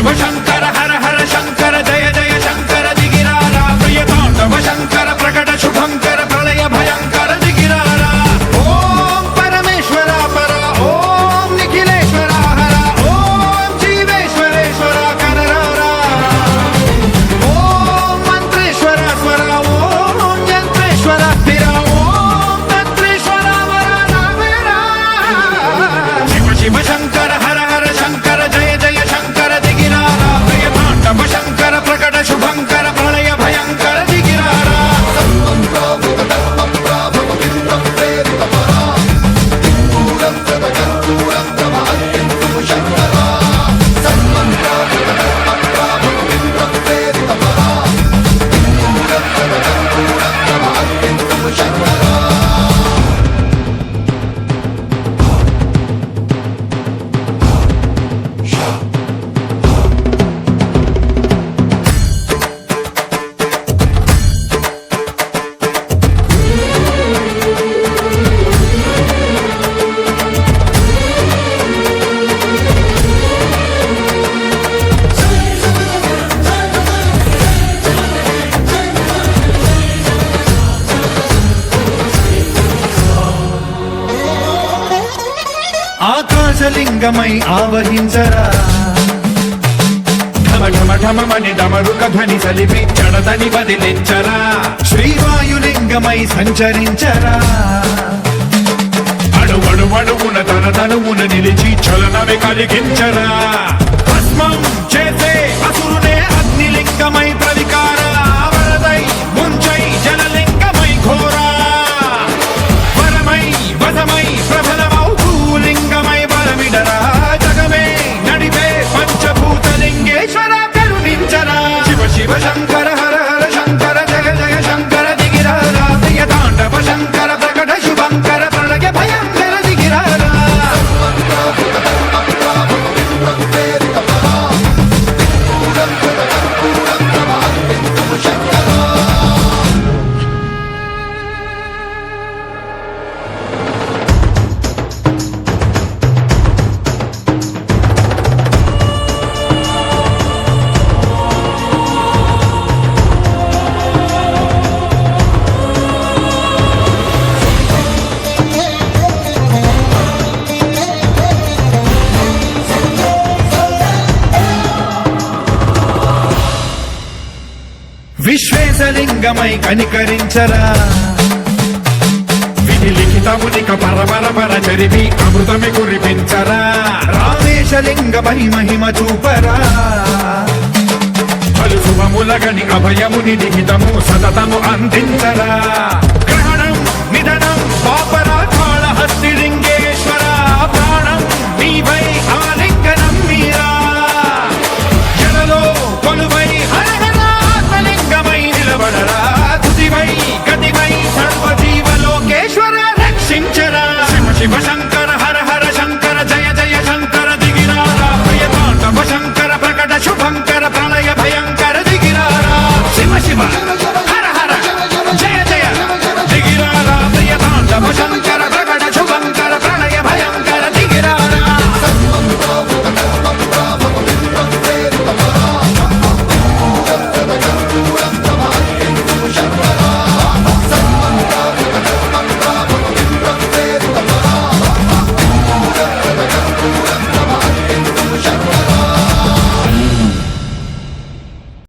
శివ శంకర హర హర శంకర జయ జయ శంకర దిగిరారా ప్రియ తాండవ శంకర ప్రకట శుభంకర ప్రళయ భయంకర దిగిరారా ఓం పరమేశ్వర పర ఓం నిఖిలేశ్వర హర ఓం జీవేశ్వరేశ్వర కనరారా ఓం మంత్రేశ్వర స్వర ఓం యంత్రేశ్వర స్థిర ఓం తంత్రేశ్వర వర నావేరా శివ శివ శంకర హర హర శంకర జయ జయ శంకర దిగిరారా ప్రియ తాండవ శంకర ప్రకట శుభంకర ప్రళయ భయంకర దిగిరారా ఆకాశలింగమై ఆవహించరా ఢమ ఢమ ఢమమని డమరుక ధ్వని సలిపి చడదని వదిలించరా శ్రీవాయులింగమై సంచరించరా అడుగడుగడుగున తన తనువున నిలిచి చలనమే కలిగించరా భస్మం చేసే అసురునే అగ్నిలింగమై ప్రవికార వరదై ముంచై జలలింగమై ఘోరా వరమై వసమై ప్రబలమౌ భూలింగమై బలమిడరా జగమే నడిపే పంచభూతలింగేశ్వర కరుణించరా శివ శివ శంకర హర హర శంకర జయ జయ శంకర దిగిరారా ప్రియ తాండవ శంకర ప్రకట శుభంకర ప్రళయ భయంకర దిగిరారా విశ్వేశలింగమై కనికరించరా విధి లిఖితమునిక పరపర పర చరివి అమృతమి కురిపించరా రామేశలింగమై మహిమ చూపరా పలు శుభములగని అభయముని లిఖితము సతతము అందించరా గ్రహణం నిధనం పాపరాకాళ హస్తిలింగేశ్వర ప్రాణం నీవై ఆలింగనం మీరా జలలో కొలువై హరహరాత్మలింగమై నిలబడరా తుదివై గతివై సర్వజీవలోకేశ్వర